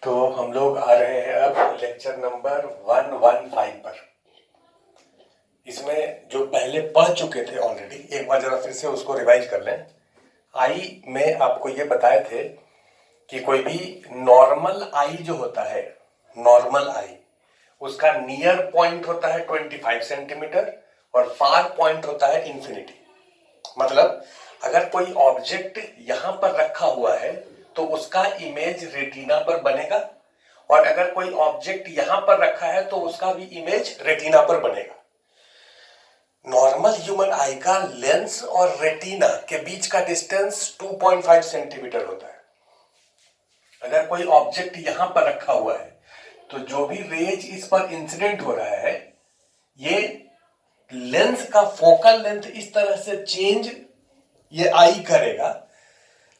तो हम लोग आ रहे हैं अब लेक्चर नंबर 115 पर। इसमें जो पहले पढ़ चुके थे ऑलरेडी, एक बार जरा फिर से उसको रिवाइज कर लें। आई में आपको ये बताए थे कि कोई भी नॉर्मल आई जो होता है, नॉर्मल आई, उसका नियर पॉइंट होता है 25 सेंटीमीटर और फार पॉइंट होता है इंफिनिटी। मतलब अगर कोई ऑब्जेक्ट यहां पर रखा हुआ है तो उसका इमेज रेटिना पर बनेगा, और अगर कोई ऑब्जेक्ट यहां पर रखा है तो उसका भी इमेज रेटिना पर बनेगा। नॉर्मल ह्यूमन आई का लेंस और रेटिना के बीच का डिस्टेंस 2.5 सेंटीमीटर होता है। अगर कोई ऑब्जेक्ट यहां पर रखा हुआ है तो जो भी रेज इस पर इंसिडेंट हो रहा है, ये लेंस का फोकल लेंथ इस तरह से चेंज ये आई करेगा।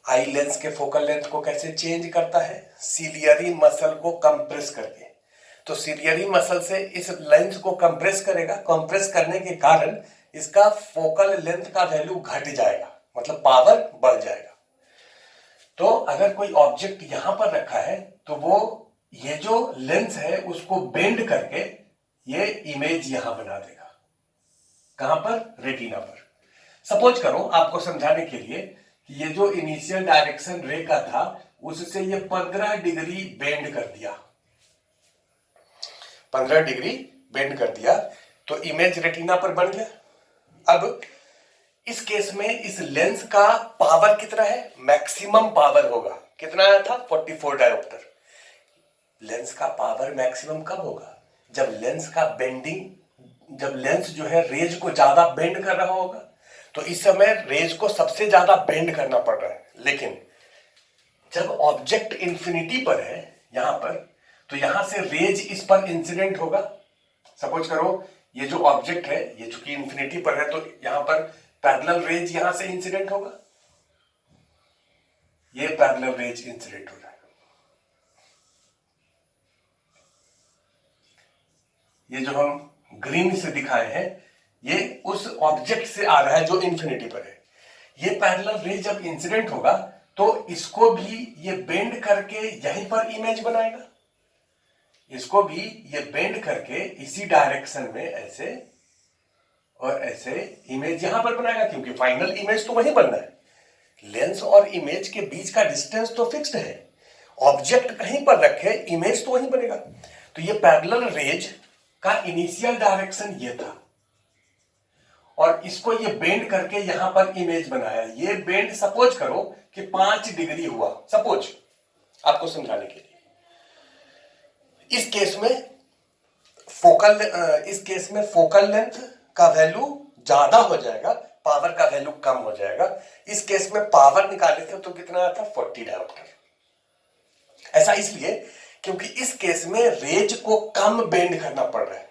आई लेंस के फोकल लेंथ को कैसे चेंज करता है? सिलियरी मसल को कंप्रेस करके। तो सिलियरी मसल से इस लेंस को कंप्रेस करेगा, कंप्रेस करने के कारण इसका फोकल लेंथ का वैल्यू घट जाएगा, मतलब पावर बढ़ जाएगा। तो अगर कोई ऑब्जेक्ट यहां पर रखा है तो वो ये जो लेंस है उसको बेंड करके ये इमेज यहां बना देगा। कहां पर? रेटिना पर। सपोज करो आपको समझाने के लिए कि ये जो इनिशियल डायरेक्शन रे का था उससे ये 15 डिग्री बेंड कर दिया, 15 डिग्री बेंड कर दिया तो इमेज रेटिना पर बन गया। अब इस केस में इस लेंस का पावर कितना है? मैक्सिमम पावर होगा। कितना आया था? 44 डायोप्टर। लेंस का पावर मैक्सिमम कब होगा? जब लेंस का बेंडिंग, जब लेंस जो है रेज को ज्यादा बेंड कर रहा होगा। तो इस समय रेज को सबसे ज्यादा बेंड करना पड़ रहा है, लेकिन जब ऑब्जेक्ट इंफिनिटी पर है यहां पर, तो यहां से रेज इस पर इंसिडेंट होगा। सपोज करो ये जो ऑब्जेक्ट है ये चूंकि इंफिनिटी पर है तो यहां पर पैरेलल रेज यहां से इंसिडेंट होगा, ये पैरेलल रेज इंसिडेंट हो जाएगा। ये जो हम ग्रीन से दिखाए हैं ये उस ऑब्जेक्ट से आ रहा है जो इंफिनिटी पर है। ये पैरेलल रे जब इंसिडेंट होगा तो इसको भी ये बेंड करके यहीं पर इमेज बनाएगा, इसको भी ये बेंड करके इसी डायरेक्शन में ऐसे और ऐसे इमेज यहां पर बनाएगा, क्योंकि फाइनल इमेज तो वहीं बनना है। लेंस और इमेज के बीच का डिस्टेंस तो फिक्स्ड है, ऑब्जेक्ट कहीं पर रखे इमेज तो वहीं बनेगा। तो ये पैरेलल रेज का इनिशियल डायरेक्शन ये था और इसको ये बेंड करके यहां पर इमेज बनाया। ये बेंड सपोज करो कि 5 डिग्री हुआ, सपोज, आपको समझाने के लिए। इस केस में फोकल लेंथ का वैल्यू ज्यादा हो जाएगा, पावर का वैल्यू कम हो जाएगा। इस केस में पावर निकाले थे तो कितना आता? 40 डायोप्टर। ऐसा इसलिए क्योंकि इस केस में रेज को कम बेंड करना पड़ रहा है।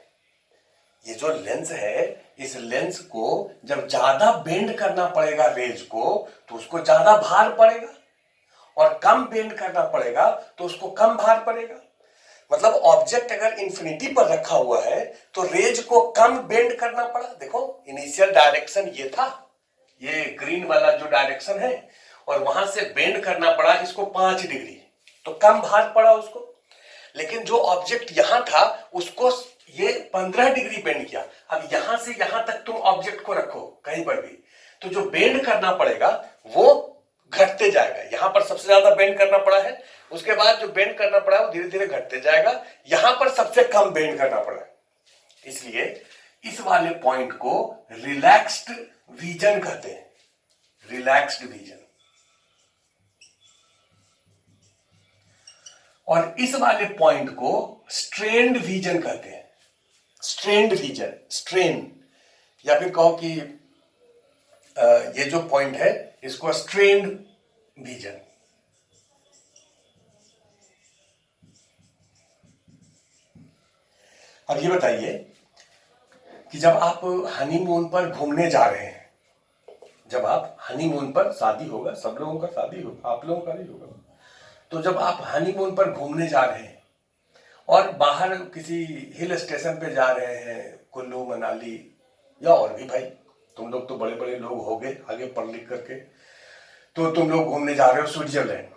ये जो लेंस है, इस लेंस को जब ज्यादा बेंड करना पड़ेगा रेज को तो उसको ज्यादा भार पड़ेगा, और कम बेंड करना पड़ेगा तो उसको कम भार पड़ेगा। मतलब ऑब्जेक्ट अगर इंफिनिटी पर रखा हुआ है तो रेज को कम बेंड करना पड़ा। देखो इनिशियल डायरेक्शन ये था, ये ग्रीन वाला जो डायरेक्शन है, और वहां से बेंड करना पड़ा इसको 5 डिग्री, तो कम भार पड़ा उसको। लेकिन जो ऑब्जेक्ट यहां था उसको ये 15 डिग्री बेंड किया। अब यहां से यहां तक तुम ऑब्जेक्ट को रखो कहीं पर भी, तो जो बेंड करना पड़ेगा वो घटते जाएगा। यहां पर सबसे ज्यादा बेंड करना पड़ा है, उसके बाद जो बेंड करना पड़ा है वो धीरे धीरे घटते जाएगा। यहां पर सबसे कम बेंड करना पड़ा है, इसलिए इस वाले पॉइंट को रिलैक्स्ड रीजन कहते हैं, रिलैक्स्ड रीजन। और इस वाले पॉइंट को स्ट्रेन्ड रीजन कहते हैं। स्ट्रेन्ड रीजन, स्ट्रेन, या फिर कहो कि ये जो पॉइंट है इसको स्ट्रेन्ड रीजन। अब ये बताइए कि जब आप हनीमून पर घूमने जा रहे हैं, जब आप हनीमून पर, शादी होगा, सब लोगों का शादी होगा, आप लोगों का नहीं होगा, तो जब आप हनीमून पर घूमने जा रहे हैं और बाहर किसी हिल स्टेशन पे जा रहे हैं, कुल्लू मनाली, या और भी भाई, तुम लोग तो बड़े बड़े लोग हो गए आगे पढ़ लिख करके, तो तुम लोग घूमने जा रहे हो स्विट्जरलैंड।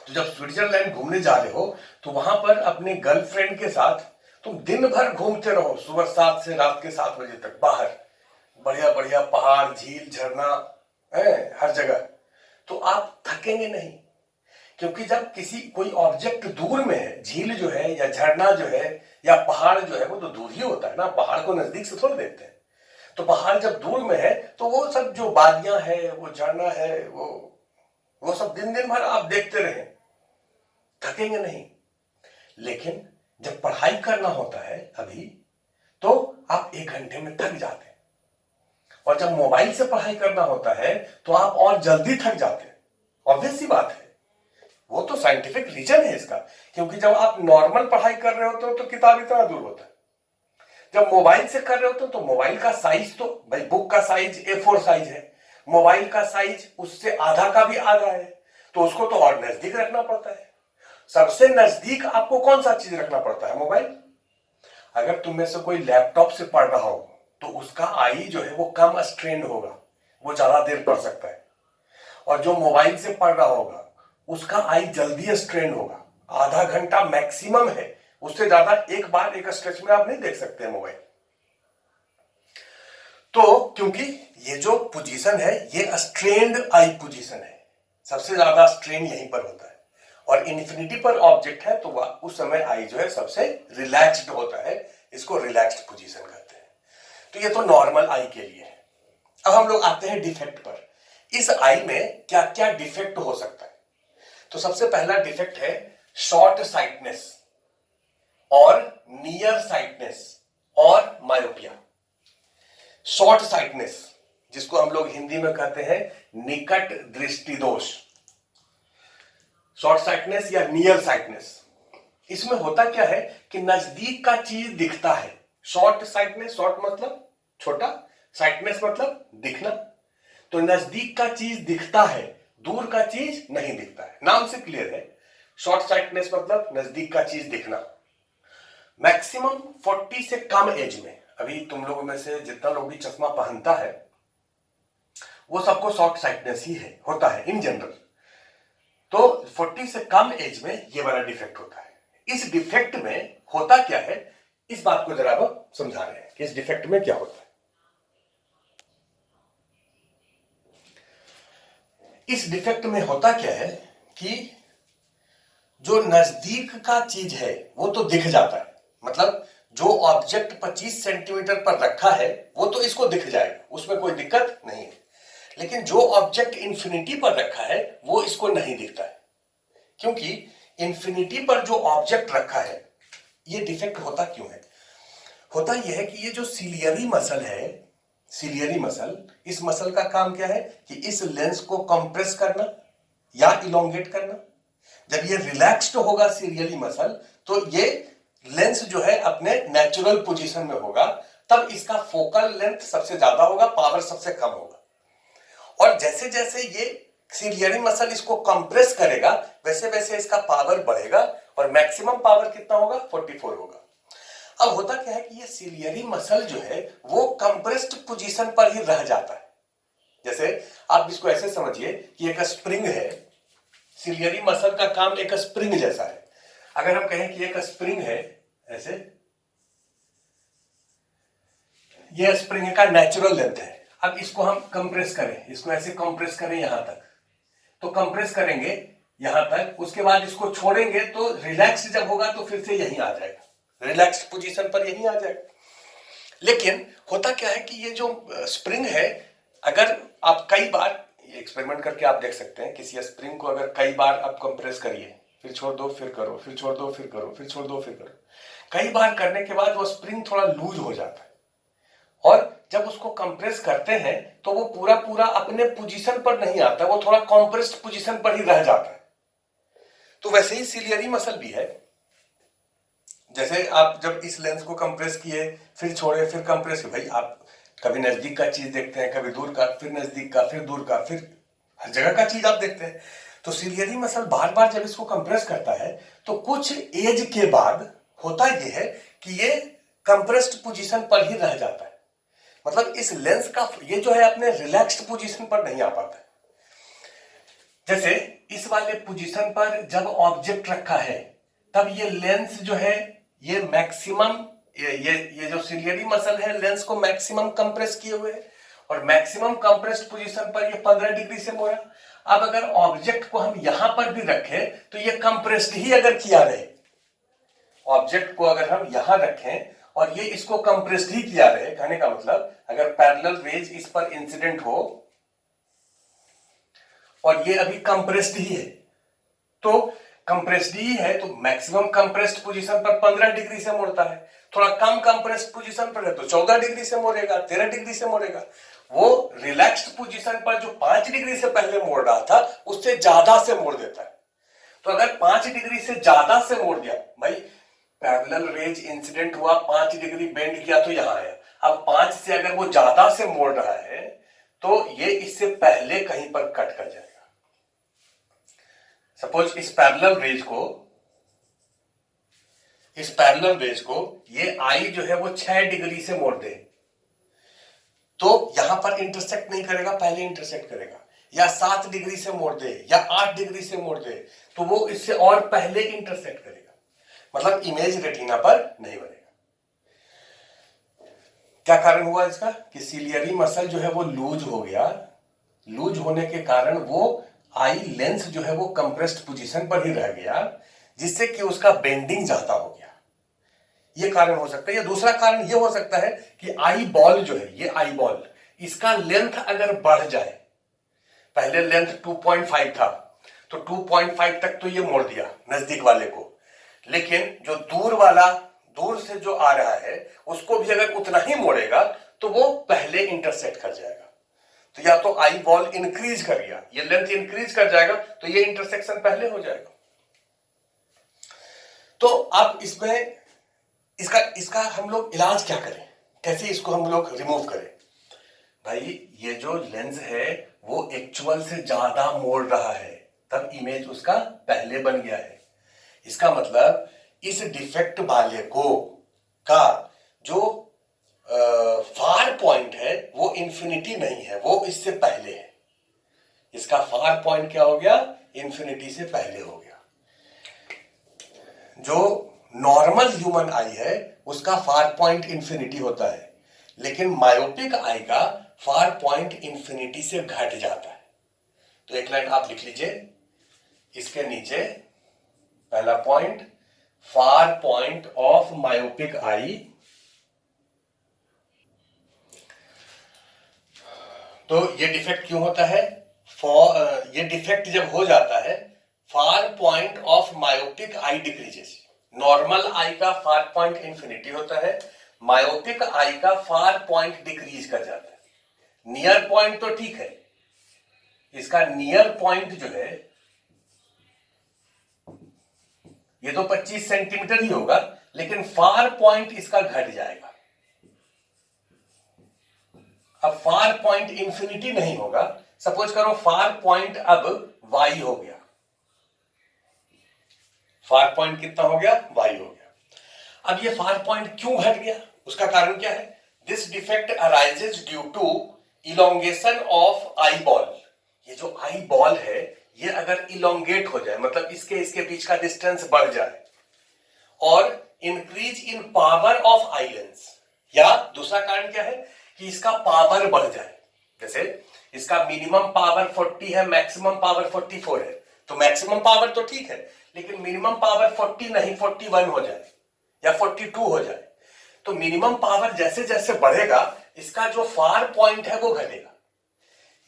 तो जब स्विट्जरलैंड घूमने जा रहे हो तो वहां पर अपने गर्लफ्रेंड के साथ तुम दिन भर घूमते रहो, सुबह 7 से रात के 7 बजे तक बाहर, बढ़िया बढ़िया पहाड़, झील, झरना है हर जगह, तो आप थकेंगे नहीं। क्योंकि जब किसी कोई ऑब्जेक्ट दूर में है, झील जो है या झरना जो है या पहाड़ जो है, वो तो दूर ही होता है ना, पहाड़ को नजदीक से थोड़ा देखते हैं। तो पहाड़ जब दूर में है तो वो सब जो वादियां है, वो झरना है, वो सब दिन दिन भर आप देखते रहे, थकेंगे नहीं। लेकिन जब पढ़ाई करना होता है अभी, तो आप 1 घंटे में थक जाते हैं, और जब मोबाइल से पढ़ाई करना होता है तो आप और जल्दी थक जाते हैं। ऑब्वियस सी बात है, वो तो साइंटिफिक रीजन है इसका। क्योंकि जब आप नॉर्मल पढ़ाई कर रहे होते हो तो किताब इतना दूर होता है, जब मोबाइल से कर रहे होते हो तो मोबाइल का साइज, तो भाई बुक का साइज A4 साइज है, मोबाइल का साइज उससे आधा का भी आधा है, तो उसको तो और नजदीक रखना पड़ता है। सबसे नजदीक आपको कौन सा चीज रखना पड़ता है? मोबाइल। अगर तुम में से कोई लैपटॉप से पढ़ रहा हो तो उसका आई जो है वो कम स्ट्रेन होगा, वो ज्यादा देर पढ़ सकता है। और जो मोबाइल से पढ़ रहा होगा उसका आई जल्दी स्ट्रेन होगा, आधा घंटा मैक्सिमम है, उससे ज्यादा एक बार एक स्ट्रेच में आप नहीं देख सकते हैं मोबाइल। तो क्योंकि ये जो पोजीशन है ये स्ट्रेन्ड आई पोजीशन है, सबसे ज्यादा स्ट्रेन यहीं पर होता है, और इन्फिनिटी पर ऑब्जेक्ट है तो उस समय आई जो है सबसे रिलैक्स्ड होता है, इसको रिलैक्स्ड पोजीशन कहते हैं। तो ये तो नॉर्मल आई के लिए है। अब हम लोग आते हैं डिफेक्ट पर। इस आई में क्या क्या डिफेक्ट हो सकता है? तो सबसे पहला डिफेक्ट है शॉर्ट साइटनेस और नियर साइटनेस और मायोपिया। शॉर्ट साइटनेस, जिसको हम लोग हिंदी में कहते हैं निकट दृष्टि दोष, शॉर्ट साइटनेस या नियर साइटनेस। इसमें होता क्या है कि नजदीक का चीज दिखता है। शॉर्ट साइटनेस, शॉर्ट मतलब छोटा, साइटनेस मतलब दिखना, तो नजदीक का चीज दिखता है, दूर का चीज नहीं दिखता है। नाम से क्लियर है, शॉर्ट साइटनेस मतलब नजदीक का चीज दिखना। मैक्सिमम 40 से कम एज में, अभी तुम लोगों में से जितना लोग भी चश्मा पहनता है वो सबको शॉर्ट साइटनेस ही है, होता है इन जनरल। तो 40 से कम एज में ये वाला डिफेक्ट होता है। इस डिफेक्ट में होता क्या है, इस बात को जरा अब समझा रहे हैं कि इस डिफेक्ट में क्या होता है। इस डिफेक्ट में होता क्या है कि जो नजदीक का चीज है वो तो दिख जाता है, मतलब जो ऑब्जेक्ट 25 सेंटीमीटर पर रखा है वो तो इसको दिख जाएगा, उसमें कोई दिक्कत नहीं है। लेकिन जो ऑब्जेक्ट इंफिनिटी पर रखा है वो इसको नहीं दिखता है, क्योंकि इंफिनिटी पर जो ऑब्जेक्ट रखा है, ये डिफेक्ट होता क्यों है? होता यह है कि ये जो सिलियरी मसल है, सिलियरी मसल, इस मसल का काम क्या है कि इस लेंस को कंप्रेस करना या इलोंगेट करना। जब ये रिलैक्स्ड होगा सिलियरी मसल, तो ये लेंस जो है अपने नेचुरल पोजीशन में होगा, तब इसका फोकल लेंथ सबसे ज्यादा होगा, पावर सबसे कम होगा। और जैसे जैसे ये सिलियरी मसल इसको कंप्रेस करेगा वैसे वैसे इसका पावर बढ़ेगा, और मैक्सिमम पावर कितना होगा? 44 होगा। अब होता क्या है कि ये सिलियरी मसल जो है वो कंप्रेस्ड पोजीशन पर ही रह जाता है। जैसे आप इसको ऐसे समझिए कि एक स्प्रिंग है, सिलियरी मसल का काम एक स्प्रिंग जैसा है। अगर हम कहें कि एक स्प्रिंग है ऐसे, ये स्प्रिंग का नेचुरल लेंथ है, अब इसको हम कंप्रेस करें, इसको ऐसे कंप्रेस करें यहां तक, तो कंप्रेस करेंगे यहां तक, उसके बाद इसको छोड़ेंगे तो रिलैक्स जब होगा तो फिर से यहीं आ जाएगा, रिलैक्स्ड पोजीशन पर यहीं आ जाएगा। लेकिन होता क्या है कि ये जो स्प्रिंग है, अगर आप कई बार एक्सपेरिमेंट करके आप देख सकते हैं, किसी स्प्रिंग को अगर कई बार आप कंप्रेस करिए, फिर छोड़ दो, फिर करो, फिर छोड़ दो, फिर करो, फिर छोड़ दो, फिर करो, कई बार करने के बाद वो स्प्रिंग थोड़ा लूज हो जाता है, और जब उसको कंप्रेस करते हैं तो वो पूरा पूरा अपने पोजीशन पर नहीं आता, वो थोड़ा कंप्रेस्ड पोजीशन पर ही रह जाता है। तो वैसे ही सिलियरी मसल भी है, जैसे आप जब इस लेंस को कंप्रेस किए, फिर छोड़े, फिर कंप्रेस किए, भाई आप कभी नजदीक का चीज देखते हैं, कभी दूर का, फिर नजदीक का, फिर दूर का, फिर हर जगह का चीज आप देखते हैं। तो सिलियरी मसल बार बार जब इसको कंप्रेस करता है तो कुछ एज के बाद होता यह है कि ये कंप्रेस्ड पोजीशन पर ही रह जाता है, मतलब इस लेंस का ये जो है अपने रिलैक्स्ड पोजीशन पर नहीं आ पाता है। जैसे इस वाले पोजीशन पर जब ऑब्जेक्ट रखा है तब ये लेंस जो है ये मैक्सिमम ये जो सिलियरी मसल है लेंस को मैक्सिमम कंप्रेस किए हुए है और मैक्सिमम कंप्रेस्ड पोजीशन पर ये 15 डिग्री से मोड़ा। अब अगर ऑब्जेक्ट को हम यहां पर भी रखें तो ये कंप्रेस्ड ही अगर किया रहे, ऑब्जेक्ट को अगर हम यहां रखें और ये इसको कंप्रेस्ड ही किया रहे, कहने का मतलब अगर पैरेलल रेज इस पर इंसिडेंट हो और ये अभी कंप्रेस्ड ही है, तो कंप्रेस्ड ही है तो मैक्सिमम कंप्रेस्ड पोजीशन पर 15 डिग्री से मोड़ता है, थोड़ा कम कंप्रेस्ड पोजीशन पर है तो 14 डिग्री से मोड़ेगा, 13 डिग्री से मोड़ेगा। वो रिलैक्स्ड पोजीशन पर जो 5 डिग्री से पहले मोड़ रहा था उससे ज्यादा से मोड़ देता है। तो अगर 5 डिग्री से ज्यादा से मोड़ दिया, भाई पैरेलल रेज इंसिडेंट हुआ, 5 डिग्री बेंड किया तो यहां आया, अब 5 से अगर वो ज्यादा से मोड़ रहा है तो ये इससे पहले कहीं पर कट कर जाएगा। सपोज इस पैरेलल रेज को ये आई जो है वो 6 डिग्री से मोड़ दे तो यहां पर इंटरसेक्ट नहीं करेगा, पहले इंटरसेक्ट करेगा, या 7 डिग्री से मोड़ दे या 8 डिग्री से मोड़ दे तो वो इससे और पहले इंटरसेक्ट करेगा, मतलब इमेज रेटिना पर नहीं बनेगा। क्या कारण हुआ इसका कि सिलियरी मसल जो है वो लूज हो गया, लूज होने के कारण वो आई लेंस जो है वो कंप्रेस्ड पोजीशन पर ही रह गया जिससे कि उसका बेंडिंग ज्यादा हो गया। ये कारण हो सकता है। या दूसरा कारण ये हो सकता है कि आई बॉल जो है, ये आई बॉल, इसका लेंथ अगर बढ़ जाए, पहले लेंथ 2.5 था तो 2.5 तक तो ये मोड़ दिया नजदीक वाले को, लेकिन जो दूर से जो आ रहा है उसको भी अगर उतना ही मोड़ेगा तो वो पहले इंटरसेक्ट कर जाएगा। तो या तो आई बॉल इंक्रीज कर गया, ये लेंथ इंक्रीज कर जाएगा तो ये इंटरसेक्शन पहले हो जाएगा। तो अब इसमें इसका हम लोग इलाज क्या करें, कैसे इसको हम लोग रिमूव करें? भाई ये जो लेंस है वो एक्चुअल से ज्यादा मोड़ रहा है तब इमेज उसका पहले बन गया है। इसका मतलब इस डिफेक्ट वाले का जो फार पॉइंट है वो इंफिनिटी नहीं है, वो इससे पहले है। इसका फार पॉइंट क्या हो गया? इंफिनिटी से पहले हो गया। जो नॉर्मल ह्यूमन आई है उसका फार पॉइंट इंफिनिटी होता है, लेकिन मायोपिक आई का फार पॉइंट इंफिनिटी से घट जाता है। तो एक लाइन आप लिख लीजिए, इसके नीचे पहला point, far point of myopic आई। तो ये डिफेक्ट क्यों होता है? ये डिफेक्ट जब हो जाता है, far point of myopic eye decreases. Normal eye का फार पॉइंट इंफिनिटी होता है, मायोपिक आई का फार पॉइंट डिक्रीज कर जाता है। नियर पॉइंट तो ठीक है, इसका नियर पॉइंट जो है ये तो 25 सेंटीमीटर ही होगा, लेकिन फार पॉइंट इसका घट जाएगा। अब फार पॉइंट इंफिनिटी नहीं होगा। सपोज करो फार पॉइंट अब y हो गया, फार पॉइंट कितना हो गया? y हो गया। अब ये फार पॉइंट क्यों घट गया, उसका कारण क्या है? This defect arises due to elongation of eyeball. ये जो आई बॉल है ये अगर इलोंगेट हो जाए, मतलब इसके बीच का डिस्टेंस बढ़ जाए, और increase in power of eye lens, या दूसरा कारण क्या है कि इसका पावर बढ़ जाए। जैसे इसका मिनिमम पावर 40 है, मैक्सिमम पावर 44 है, तो मैक्सिमम पावर तो ठीक है, लेकिन मिनिमम पावर 40 नहीं 41 हो जाए या 42 हो जाए, तो मिनिमम पावर जैसे जैसे बढ़ेगा इसका जो फार पॉइंट है वो घटेगा।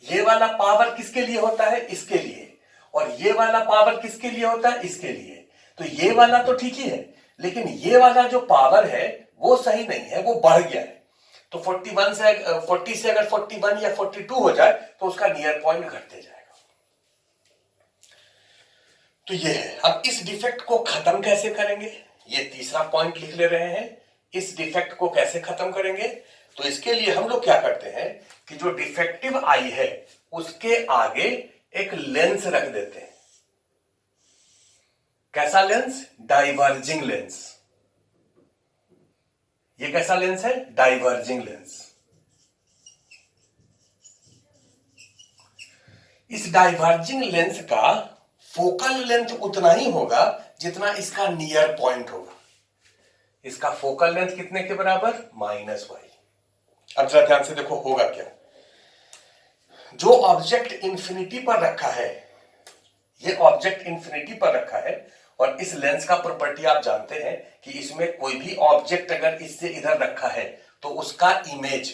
ये वाला पावर किसके लिए होता है? इसके लिए। और ये वाला पावर किसके लिए होता है? इसके लिए। तो ये वाला तो ठीक ही है, लेकिन ये वाला जो पावर है वो सही नहीं है, वो बढ़ गया है। तो 40 से अगर 41 या 42 हो जाए तो उसका नियर पॉइंट घटते जाएगा। तो ये है। अब इस डिफेक्ट को खत्म कैसे करेंगे, ये तीसरा पॉइंट लिख ले रहे हैं। इस डिफेक्ट को कैसे खत्म करेंगे? तो इसके लिए हम लोग क्या करते हैं कि जो डिफेक्टिव आई है उसके आगे एक लेंस रख देते हैं। कैसा लेंस? Diverging lens. ये कैसा लेंस है? Diverging lens. इस डाइवर्जिंग लेंस का फोकल लेंथ उतना ही होगा जितना इसका नियर पॉइंट होगा। इसका फोकल लेंथ कितने के बराबर? -y। अब जरा ध्यान से देखो होगा क्या। जो ऑब्जेक्ट इंफिनिटी पर रखा है, ये ऑब्जेक्ट इंफिनिटी पर रखा है, और इस लेंस का प्रॉपर्टी आप जानते हैं कि इसमें कोई भी ऑब्जेक्ट अगर इससे इधर रखा है तो उसका इमेज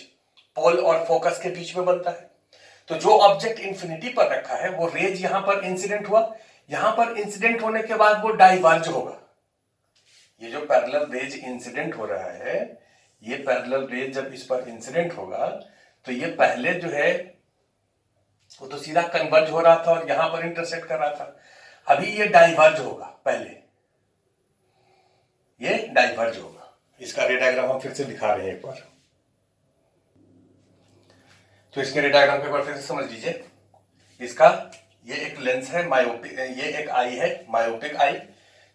पोल और फोकस के बीच में बनता है। तो जो ऑब्जेक्ट इंफिनिटी पर रखा है वो रेज यहां पर इंसिडेंट हुआ, यहां पर इंसिडेंट होने के बाद वो डाइवर्ज होगा। ये जो पैरेलल रेज इंसिडेंट हो रहा है, ये पैरेलल रेज जब इस पर इंसिडेंट होगा तो ये पहले जो है वो तो सीधा कन्वर्ज हो रहा था और यहां पर इंटरसेक्ट कर रहा था, अभी ये डाइवर्ज होगा। पहले ये डाइवर्ज होगा। इसका रे डायग्राम हम फिर से दिखा रहे हैं एक बार। तो इसके रे डायग्राम को एक बार फिर से समझ लीजिए। इसका ये एक लेंस है मायोपिक, ये एक आई है मायोपिक आई,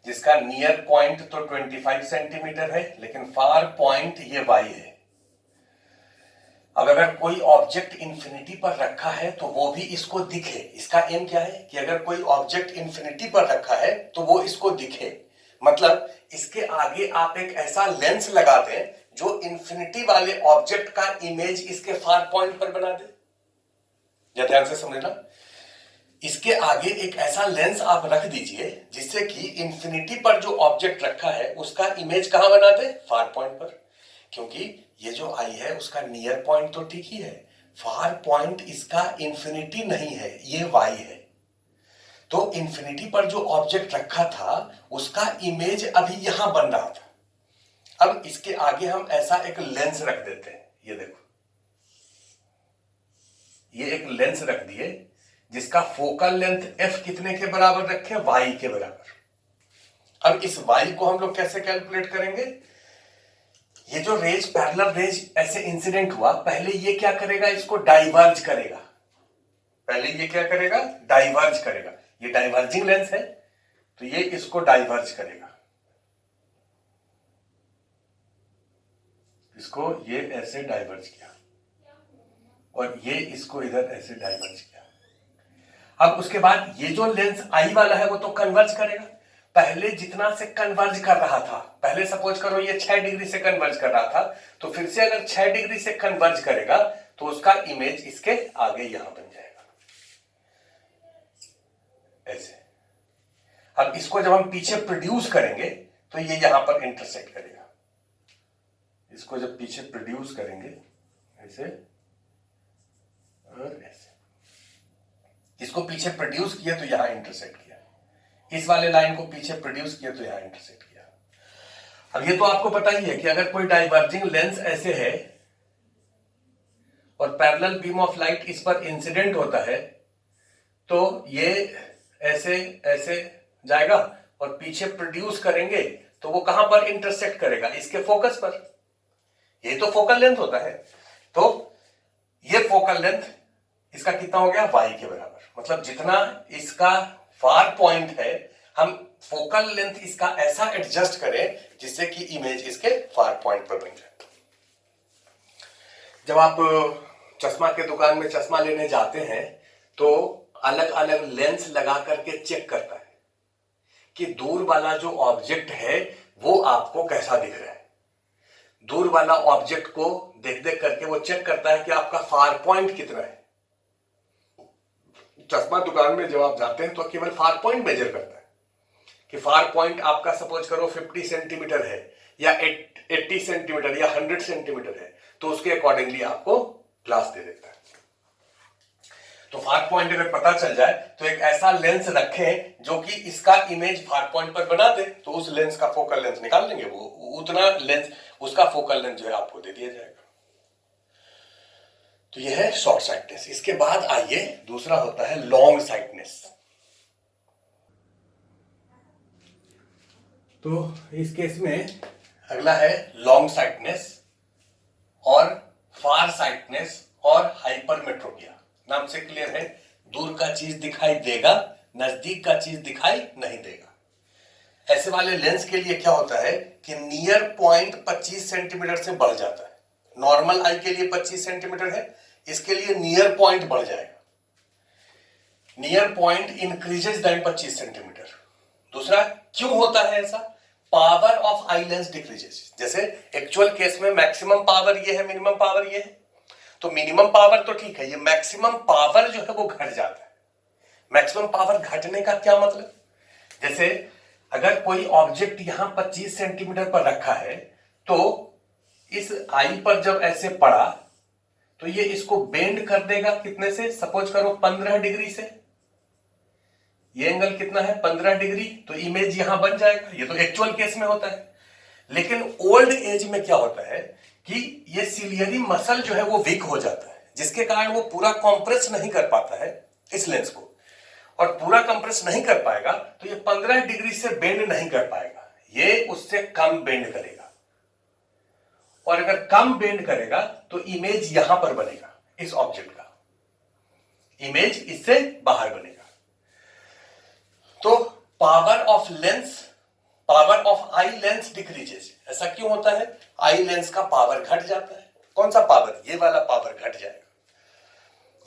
जिसका नियर पॉइंट तो 25 सेंटीमीटर है, लेकिन फार पॉइंट ये y है। अब अगर कोई ऑब्जेक्ट इंफिनिटी पर रखा है तो वो भी इसको दिखे। इसका एम क्या है कि अगर कोई ऑब्जेक्ट इंफिनिटी पर रखा है तो वो इसको दिखे, मतलब इसके आगे आप एक ऐसा लेंस लगा दें जो इंफिनिटी वाले ऑब्जेक्ट का इमेज इसके फार पॉइंट पर बना दे। या ध्यान से समझना, इसके आगे एक ऐसा लेंस आप रख दीजिए जिससे कि इंफिनिटी पर जो ऑब्जेक्ट रखा है उसका इमेज कहां बना दे? फार पॉइंट पर। क्योंकि ये जो आई है उसका नियर पॉइंट तो ठीक ही है, फार पॉइंट इसका इंफिनिटी नहीं है, ये वाई है। तो इंफिनिटी पर जो ऑब्जेक्ट रखा था उसका इमेज अभी यहां बन रहा था। अब इसके आगे हम ऐसा एक लेंस रख देते हैं। ये देखो, ये एक लेंस रख दिए जिसका फोकल लेंथ f कितने के बराबर रखे? y के बराबर। अब इस y को हम लोग कैसे कैलकुलेट करेंगे? ये जो रेज पैरेलल रेज ऐसे इंसिडेंट हुआ, पहले ये क्या करेगा? इसको डाइवर्ज करेगा। पहले ये क्या करेगा? डाइवर्ज करेगा। ये डाइवर्जिंग लेंस है तो ये इसको डाइवर्ज करेगा। इसको ये ऐसे डाइवर्ज किया और ये इसको इधर ऐसे डाइवर्ज किया। अब उसके बाद ये जो लेंस आई वाला है वो तो कन्वर्ज करेगा। पहले जितना से कन्वर्ज कर रहा था, पहले सपोज करो ये 6 डिग्री से कन्वर्ज कर रहा था, तो फिर से अगर 6 डिग्री से कन्वर्ज करेगा तो उसका इमेज इसके आगे यहां बन जाएगा ऐसे। अब इसको जब हम पीछे प्रोड्यूस करेंगे तो ये यहां पर इंटरसेक्ट करेगा। इसको जब पीछे प्रोड्यूस करेंगे ऐसे और ऐसे, इसको पीछे प्रोड्यूस किया तो यहां इंटरसेक्ट किया, इस वाले लाइन को पीछे प्रोड्यूस किया तो यहां इंटरसेक्ट किया। अब ये तो आपको पता ही है कि अगर कोई डाइवर्जिंग लेंस ऐसे है और पैरेलल बीम ऑफ लाइट इस पर इंसिडेंट होता है तो ये ऐसे ऐसे जाएगा और पीछे प्रोड्यूस करेंगे तो वो कहां पर इंटरसेक्ट करेगा? इसके फोकस पर। ये तो फोकल लेंथ होता है। तो ये फोकल लेंथ इसका कितना हो गया? y के बराबर। मतलब जितना इसका फार पॉइंट है हम फोकल लेंथ इसका ऐसा एडजस्ट करें जिससे कि इमेज इसके फार पॉइंट पर बन जाए। जब आप चश्मा के दुकान में चश्मा लेने जाते हैं तो अलग अलग लेंस लगा करके चेक करता है कि दूर वाला जो ऑब्जेक्ट है वो आपको कैसा दिख रहा है। दूर वाला ऑब्जेक्ट को देख देख करके वो चेक करता है कि आपका फार पॉइंट कितना है। चश्मा दुकान में जब आप जाते हैं तो केवल फार पॉइंट मेजर करता है कि फार पॉइंट आपका सपोज करो 50 सेंटीमीटर है या 80 सेंटीमीटर या 100 सेंटीमीटर है, तो उसके अकॉर्डिंगली आपको ग्लास दे देता है। तो फार पॉइंट अगर पता चल जाए तो एक ऐसा लेंस रखें जो कि इसका इमेज फार पॉइंट पर बना दे, तो उस लेंस का फोकल लेंथ निकाल लेंगे, वो उतना लेंस उसका फोकल लेंथ जो है आपको दे दिया जाएगा। तो यह है शॉर्ट साइटनेस। इसके बाद आइए दूसरा होता है लॉन्ग साइटनेस। तो इस केस में अगला है लॉन्ग साइटनेस और फार साइटनेस और हाइपरमेट्रोपिया। नाम से क्लियर है, दूर का चीज दिखाई देगा, नजदीक का चीज दिखाई नहीं देगा। ऐसे वाले लेंस के लिए क्या होता है कि नियर पॉइंट 25 सेंटीमीटर से बढ़ जाता है। नॉर्मल आई के लिए 25 सेंटीमीटर है, इसके लिए नियर पॉइंट बढ़ जाएगा। Near point increases than 25 centimetre. दूसरा, क्यों होता है ऐसा? Power of eye lens decreases. जैसे एक्चुअल केस में मैक्सिमम पावर ये है, मिनिमम पावर ये है, तो मिनिमम पावर तो ठीक है, ये मैक्सिमम पावर जो है वो घट जाता है। मैक्सिमम पावर घटने का क्या मतलब? जैसे अगर कोई ऑब्जेक्ट यहां 25 सेंटीमीटर पर रखा है, तो इस आई पर जब ऐसे पड़ा तो ये इसको बेंड कर देगा कितने से? सपोज करो 15 डिग्री से। ये एंगल कितना है? 15 डिग्री। तो इमेज यहां बन जाएगा। ये तो एक्चुअल केस में होता है। लेकिन ओल्ड एज में क्या होता है कि ये सिलियरी मसल जो है वो वीक हो जाता है, जिसके कारण वो पूरा कॉम्प्रेस नहीं कर पाता है इस लेंस को, और पूरा कंप्रेस नहीं कर पाएगा तो ये 15 डिग्री से बेंड नहीं कर पाएगा, ये उससे कम बेंड करेगा। और अगर कम बेंड करेगा तो इमेज यहां पर बनेगा, इस ऑब्जेक्ट का इमेज इससे बाहर बनेगा। तो power of lens, power of eye lens decreases. ऐसा क्यों होता है? आई लेंस का पावर घट जाता है। कौन सा पावर? ये वाला पावर घट जाएगा।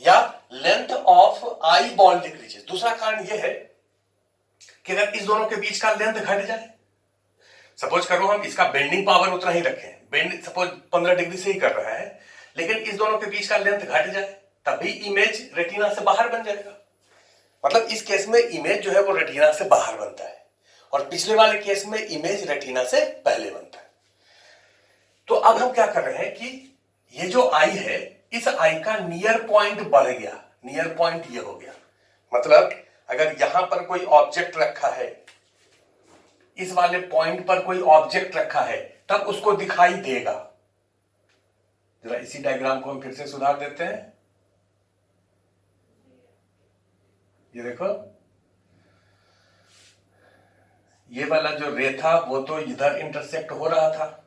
या length of eye ball decreases. दूसरा कारण यह है कि अगर इस दोनों के बीच का लेंथ घट जाए, सपोज करो हम इसका बेंडिंग पावर उतना ही रखें, बेंड सपोज 15 डिग्री से ही कर रहा है, लेकिन इस दोनों के बीच का लेंथ घट जाए, तभी इमेज रेटिना से बाहर बन जाएगा। मतलब इस केस में इमेज जो है वो रेटिना से बाहर बनता है, और पिछले वाले केस में इमेज रेटिना से पहले बनता है। तो अब हम क्या कर रहे हैं कि ये जो आई है, इस आई का नियर पॉइंट बढ़ गया। नियर पॉइंट ये हो गया, मतलब अगर यहां पर कोई ऑब्जेक्ट रखा है, इस वाले पॉइंट पर कोई ऑब्जेक्ट रखा है, तब उसको दिखाई देगा। जरा इसी डायग्राम को हम फिर से सुधार देते हैं। ये देखो, ये वाला जो रे था वो तो इधर इंटरसेक्ट हो रहा था।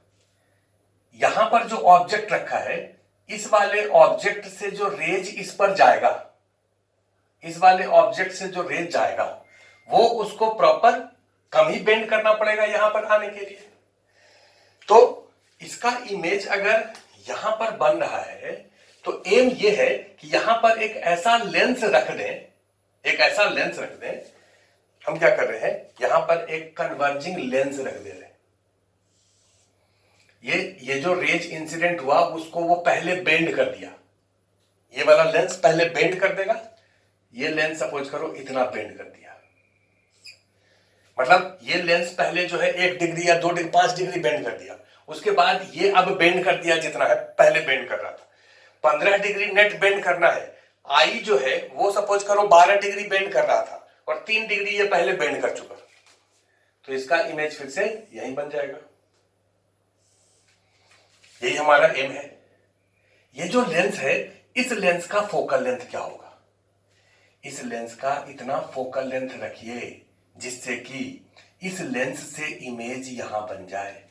यहां पर जो ऑब्जेक्ट रखा है, इस वाले ऑब्जेक्ट से जो रेज इस पर जाएगा, इस वाले ऑब्जेक्ट से जो रेज जाएगा, वो उसको प्रॉपर कम ही बेंड करना पड़ेगा यहां पर आने के लिए। तो इसका इमेज अगर यहां पर बन रहा है, तो एम ये है कि यहां पर एक ऐसा लेंस रख दें, एक ऐसा लेंस रख दें। हम क्या कर रहे हैं, यहां पर एक कन्वर्जिंग लेंस रख दे रहे हैं। ये जो रेज इंसिडेंट हुआ उसको वो पहले बेंड कर दिया। ये वाला लेंस पहले बेंड कर देगा, ये लेंस सपोज करो इतना बेंड कर दिया। मतलब ये लेंस पहले जो है 1 डिग्री या 2 डिग्री 5 डिग्री बेंड कर दिया, उसके बाद ये अब बेंड कर दिया जितना है पहले बेंड कर रहा था। 15 डिग्री नेट बेंड करना है। आई जो है वो सपोज करो 12 डिग्री बेंड कर रहा था, और 3 डिग्री ये पहले बेंड कर चुका, तो इसका इमेज फिर से यही बन जाएगा। यही हमारा एम है। ये जो लेंस है, इस लेंस का फोकल लेंथ क्या होगा? इस लेंस का इतना फोकल लेंथ रखिए जिससे कि इस लेंस से इमेज यहां बन जाए।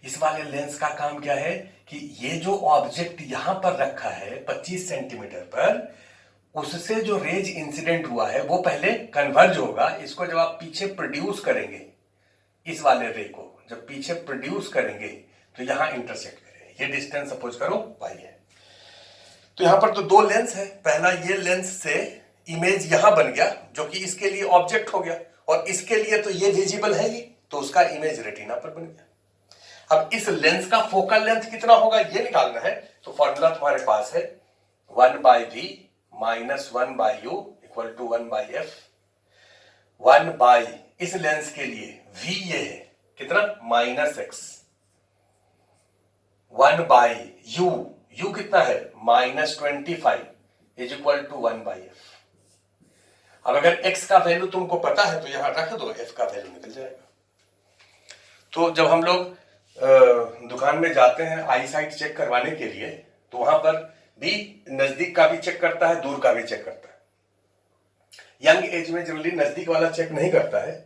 इस वाले लेंस का काम क्या है कि ये जो ऑब्जेक्ट यहां पर रखा है 25 सेंटीमीटर पर, उससे जो रेज इंसिडेंट हुआ है वो पहले कन्वर्ज होगा। इसको जब आप पीछे प्रोड्यूस करेंगे, इस वाले रे को जब पीछे प्रोड्यूस करेंगे तो यहां इंटरसेक्ट करें। ये डिस्टेंस सपोज करो पाई है। तो यहां पर तो 2 लेंस है। पहला ये लेंस से इमेज यहां बन गया, जो कि इसके लिए ऑब्जेक्ट हो गया, और इसके लिए तो ये विजिबल है ही, तो उसका इमेज रेटिना पर बन गया। अब इस लेंस का फोकल लेंथ कितना होगा ये निकालना है। तो फॉर्मूला तुम्हारे पास है 1/v minus 1/u equal to 1/f। 1 इस लेंस के लिए v ये है कितना, -x। 1/u, u कितना है -25 इज इक्वल टू 1/f। अब अगर x का वैल्यू तुमको पता है तो यहां रख दो, f का वैल्यू निकल जाएगा। तो जब हम लोग दुकान में जाते हैं आई साइट चेक करवाने के लिए, तो वहां पर भी नजदीक का भी चेक करता है, दूर का भी चेक करता है। यंग एज में जनरली नजदीक वाला चेक नहीं करता है,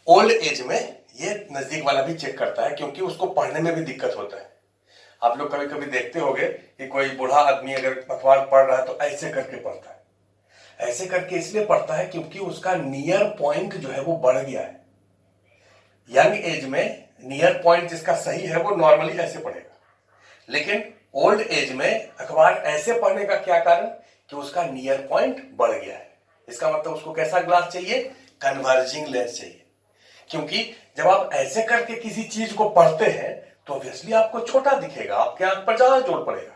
ओल्ड एज में ये नजदीक वाला भी चेक करता है, क्योंकि उसको पढ़ने में भी दिक्कत होता है। आप लोग कभी कभी देखते होंगे कि कोई बूढ़ा आदमी अगर अखबार पढ़ रहा है तो ऐसे करके पढ़ता है। ऐसे करके इसलिए पढ़ता है क्योंकि उसका नियर पॉइंट जो है वो बढ़ गया है। यंग एज में नियर पॉइंट जिसका सही है वो नॉर्मली ऐसे पढ़ेगा, लेकिन ओल्ड एज में अखबार ऐसे पढ़ने का क्या कारण, कि उसका नियर पॉइंट बढ़ गया है। इसका मतलब उसको कैसा ग्लास चाहिए? कन्वर्जिंग लेंस चाहिए। क्योंकि जब आप ऐसे करके किसी चीज को पढ़ते हैं तो ऑब्वियसली आपको छोटा दिखेगा, आपके आंख पर ज्यादा जोर पड़ेगा।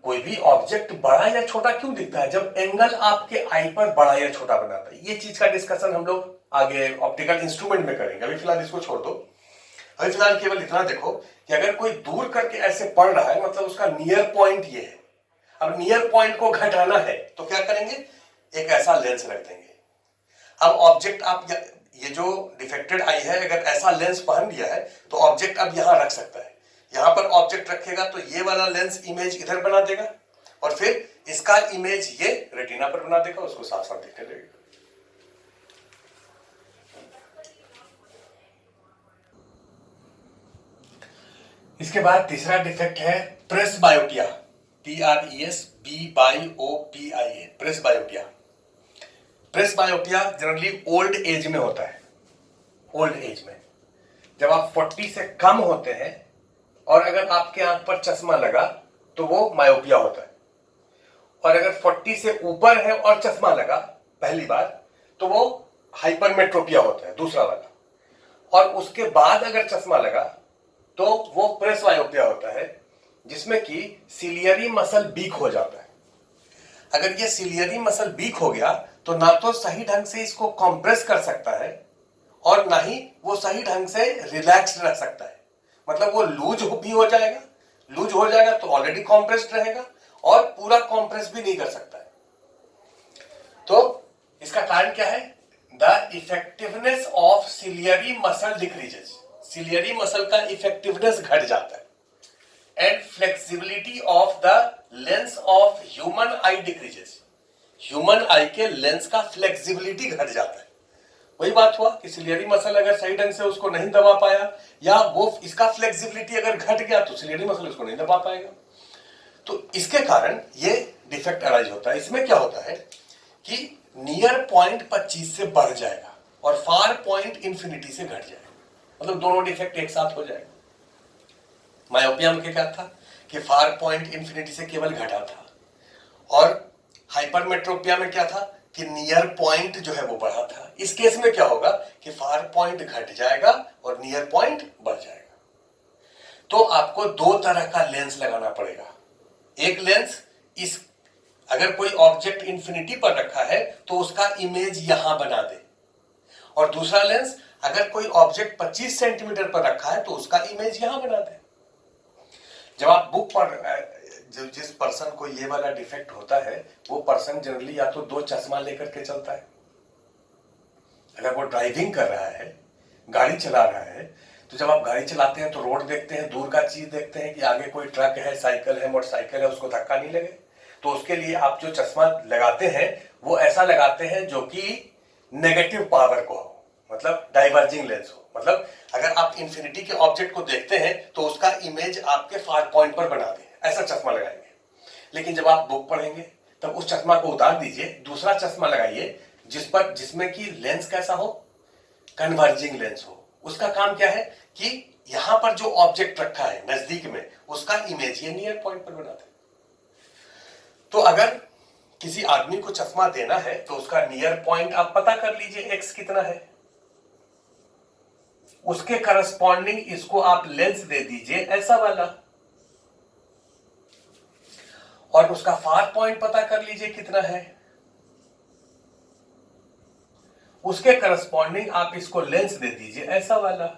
कोई भी ऑब्जेक्ट बड़ा या छोटा क्यों दिखता है? जब एंगल आपके आई पर बड़ा या छोटा बनाता है। ये चीज का डिस्कशन हम लोग आगे ऑप्टिकल इंस्ट्रूमेंट में करेंगे, अभी फिलहाल इसको छोड़ दो। अभी फिलहाल केवल इतना देखो कि अगर कोई दूर करके ऐसे पढ़ रहा है मतलब उसका नियर पॉइंट ये है। अब नियर पॉइंट को घटाना है तो क्या करेंगे? एक ऐसा लेंस रख देंगे। अब ऑब्जेक्ट आप ये जो डिफेक्टेड आई है अगर ऐसा लेंस पहन लिया है तो ऑब्जेक्ट अब यहां रख सकता है। यहां पर ऑब्जेक्ट रखेगा तो ये वाला लेंस इमेज इधर बना देगा और फिर इसका इमेज ये रेटिना पर बना देगा, उसको साफ साफ दिखने लगेगा। इसके बाद तीसरा डिफेक्ट है presbyopia, PRESBYOPIA, presbyopia. Presbyopia generally old age में होता है। ओल्ड एज में जब आप 40 से कम होते हैं और अगर आपके आंख पर चश्मा लगा तो वो मायोपिया होता है, और अगर 40 से ऊपर है और चश्मा लगा पहली बार तो वो हाइपरमेट्रोपिया होता है, दूसरा वाला। और उसके बाद अगर चश्मा लगा तो वो प्रेसबायोपिया होता है, जिसमें कि सिलियरी मसल वीक हो जाता है। अगर ये सिलियरी मसल वीक हो गया तो ना तो सही ढंग से इसको कंप्रेस कर सकता है और ना ही वो सही ढंग से रिलैक्स रह सकता है। मतलब वो लूज भी हो जाएगा, लूज हो जाएगा तो ऑलरेडी कॉम्प्रेस्ड रहेगा और पूरा कॉम्प्रेस भी नहीं कर सकता है। तो इसका कारण क्या है? The effectiveness of ciliary muscle decreases. Ciliary muscle का इफेक्टिवनेस घट जाता है and flexibility of the lens of human I decreases. Human आई के लेंस का फ्लेक्सिबिलिटी घट जाता है। वही बात हुआ कि सिलियरी मसल अगर सही ढंग से उसको नहीं दबा पाया या वो इसका फ्लेक्सिबिलिटी अगर घट गया तो सिलियरी मसल उसको नहीं दबा पाएगा। तो इसके कारण ये डिफेक्ट अराइज होता है। इसमें क्या होता है कि नियर पॉइंट 25 से बढ़ जाएगा और फार पॉइंट इंफिनिटी से घट जाएगा। मतलब दोनों डिफेक्ट एक साथ हो जाएगा। मायोपिया में क्या था कि फार पॉइंट इंफिनिटी से केवल घटा था, और हाइपरमेट्रोपिया में क्या था कि नियर पॉइंट जो है वो बढ़ा था। इस केस में क्या होगा कि फार पॉइंट घट जाएगा और नियर पॉइंट बढ़ जाएगा। तो आपको दो तरह का लेंस लगाना पड़ेगा। एक लेंस इस अगर कोई ऑब्जेक्ट इंफिनिटी पर रखा है तो उसका इमेज यहां बना दे, और दूसरा लेंस अगर कोई ऑब्जेक्ट 25 सेंटीमीटर पर रखा है तो उसका इमेज यहां बना दे। जब आप बुक पढ़ जिस पर्सन को ये वाला डिफेक्ट होता है वो पर्सन जनरली या तो दो चश्मा लेकर के चलता है। अगर वो ड्राइविंग कर रहा है, गाड़ी चला रहा है, तो जब आप गाड़ी चलाते हैं तो रोड देखते हैं, दूर का चीज देखते हैं कि आगे कोई ट्रक है, साइकिल है, मोटरसाइकिल है, उसको धक्का नहीं लगे। तो उसके लिए आप जो चश्मा लगाते हैं वो ऐसा लगाते हैं जो कि नेगेटिव पावर को हो, मतलब डाइवर्जिंग लेंस हो। मतलब अगर आप इंफिनिटी के ऑब्जेक्ट को देखते हैं तो उसका इमेज आपके फार पॉइंट पर बना दे, ऐसा चश्मा लगाएंगे। लेकिन जब आप बुक पढ़ेंगे तब उस चश्मा को उतार दीजिए, दूसरा चश्मा लगाइए जिसमें कि लेंस कैसा हो, कन्वर्जिंग लेंस हो। उसका काम क्या है कि यहां पर जो ऑब्जेक्ट रखा है नजदीक में उसका इमेज ये नियर पॉइंट पर बना दे। तो अगर किसी आदमी को चश्मा देना है तो उसका नियर पॉइंट आप पता कर लीजिए एक्स कितना है, उसके करस्पॉन्डिंग इसको आप लेंस दे दीजिए ऐसा वाला, और उसका फार पॉइंट पता कर लीजिए कितना है, उसके करस्पॉन्डिंग आप इसको लेंस दे दीजिए ऐसा वाला।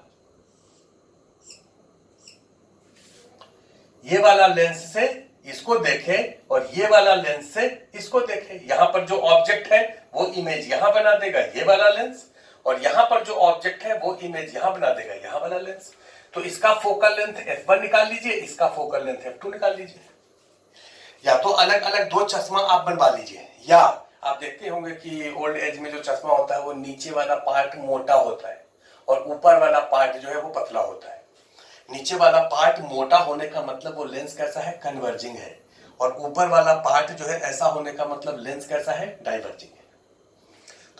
ये वाला लेंस से इसको देखें और ये वाला लेंस से इसको देखें। यहां पर जो ऑब्जेक्ट है वो इमेज यहां बना देगा ये वाला लेंस, और यहां पर जो ऑब्जेक्ट है वो इमेज यहां बना देगा यहां वाला लेंस। तो इसका फोकल लेंथ f1 निकाल लीजिए, इसका फोकल लेंथ f2 निकाल लीजिए। या तो अलग अलग दो चश्मा आप बनवा लीजिए, या आप देखते होंगे कि ओल्ड एज में जो चश्मा होता है वो नीचे वाला पार्ट मोटा होता है और ऊपर वाला पार्ट जो है वो पतला होता है। नीचे वाला पार्ट मोटा होने का मतलब वो लेंस कैसा है, कन्वर्जिंग है, और ऊपर वाला पार्ट जो है ऐसा होने का मतलब लेंस कैसा है, डाइवर्जिंग है।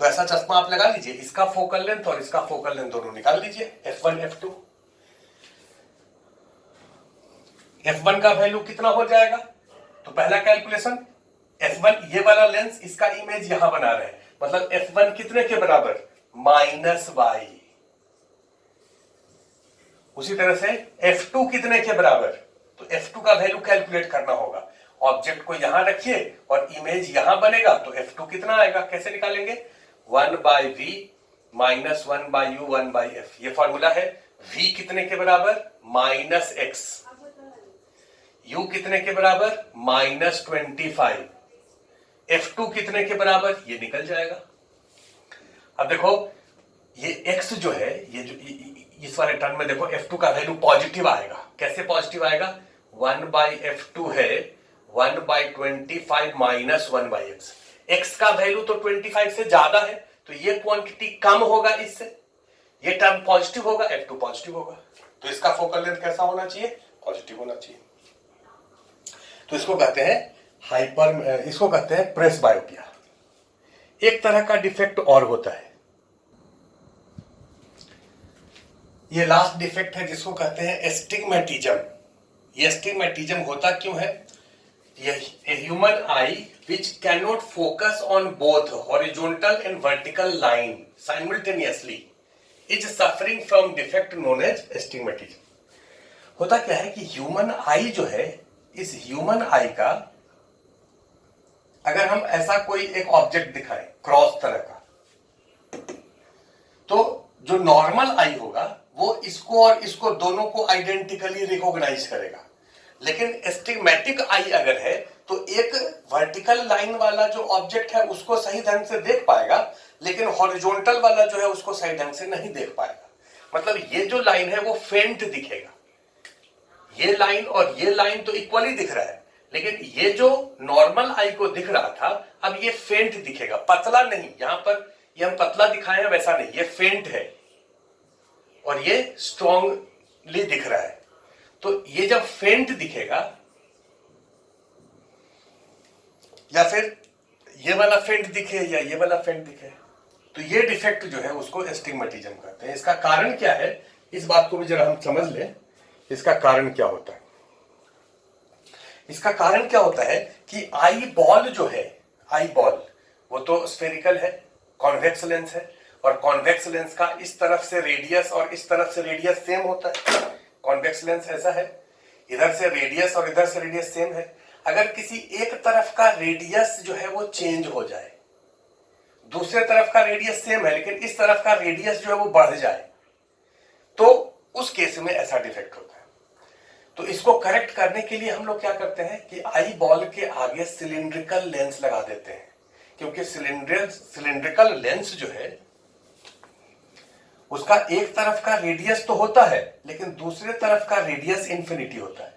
तो ऐसा चश्मा आप लगा लीजिए, इसका फोकल लेंथ और इसका फोकल लेंथ दोनों निकाल लीजिए, f1 f2। f1 का वैल्यू कितना हो जाएगा, तो पहला कैलकुलेशन F1 ये वाला लेंस इसका इमेज यहां बना रहे हैं, मतलब F1 कितने के बराबर, -y। उसी तरह से F2 कितने के बराबर, तो F2 का वैल्यू कैलकुलेट करना होगा। ऑब्जेक्ट को यहां रखिए और इमेज यहां बनेगा, तो F2 कितना आएगा, कैसे निकालेंगे, 1/v माइनस 1/u 1/f, ये फॉर्मूला है। v कितने के बराबर, -x, u कितने के बराबर, -25, F2 कितने के बराबर, ये निकल जाएगा। अब देखो ये x जो है, ये जो इस वाले टर्म में देखो F2 का वैल्यू पॉजिटिव आएगा। कैसे पॉजिटिव आएगा, 1/F2 है 1/25 माइनस 1/x, x का वैल्यू तो 25 से ज्यादा है, तो ये क्वांटिटी कम होगा इससे, ये टर्म पॉजिटिव होगा, F2 पॉजिटिव होगा, तो इसका फोकल लेंथ कैसा होना चाहिए, पॉजिटिव होना चाहिए। तो इसको कहते हैं इसको कहते हैं प्रेसबायोपिया। एक तरह का डिफेक्ट और होता है, ये लास्ट डिफेक्ट है जिसको कहते हैं एस्टिग्मेटिज्म। ये एस्टिग्मेटिज्म होता क्यों है, a human eye which cannot focus on both horizontal and vertical line simultaneously is suffering from defect known as astigmatism। होता क्या है कि ह्यूमन आई जो है, इस ह्यूमन आई का अगर हम ऐसा कोई एक ऑब्जेक्ट दिखाएं क्रॉस तरह का, तो जो नॉर्मल आई होगा वो इसको और इसको दोनों को आइडेंटिकली रिकॉग्नाइज करेगा, लेकिन एस्टिग्मेटिक आई अगर है तो एक वर्टिकल लाइन वाला जो ऑब्जेक्ट है उसको सही ढंग से देख पाएगा, लेकिन हॉरिजॉन्टल वाला जो है उसको सही ढंग से नहीं देख पाएगा। मतलब ये जो लाइन है वो फेंट दिखेगा, ये लाइन और ये लाइन तो इक्वली दिख रहा है, लेकिन ये जो नॉर्मल आई को दिख रहा था अब ये फेंट दिखेगा, पतला नहीं। यहां पर ये हम पतला दिखाए हैं वैसा नहीं, ये फेंट है और ये स्ट्रॉन्गली दिख रहा है। तो ये जब फेंट दिखेगा या फिर ये वाला फेंट दिखे या ये वाला फेंट दिखे, तो ये डिफेक्ट जो है उसको एस्टिग्मेटिज्म कहते हैं। इसका कारण क्या है, इस बात को भी जरा हम समझ लें, इसका कारण क्या होता है। इसका कारण क्या होता है कि आई बॉल जो है, आई बॉल वो तो स्फेरिकल है, कॉन्वेक्स लेंस है, और कॉन्वेक्स लेंस का इस तरफ से रेडियस और इस तरफ से रेडियस सेम होता है। कॉन्वेक्स लेंस ऐसा है, इधर से रेडियस और इधर से रेडियस सेम है। अगर किसी एक तरफ का रेडियस जो है वो चेंज हो जाए, दूसरे तरफ का रेडियस सेम है लेकिन इस तरफ का रेडियस जो है वो बढ़ जाए, तो उस केस में ऐसा डिफेक्ट होता है। तो इसको करेक्ट करने के लिए हम लोग क्या करते हैं कि आई बॉल के आगे सिलिंड्रिकल लेंस लगा देते हैं, क्योंकि सिलिंड्रिकल लेंस जो है उसका एक तरफ का रेडियस तो होता है लेकिन दूसरे तरफ का रेडियस इंफिनिटी होता है।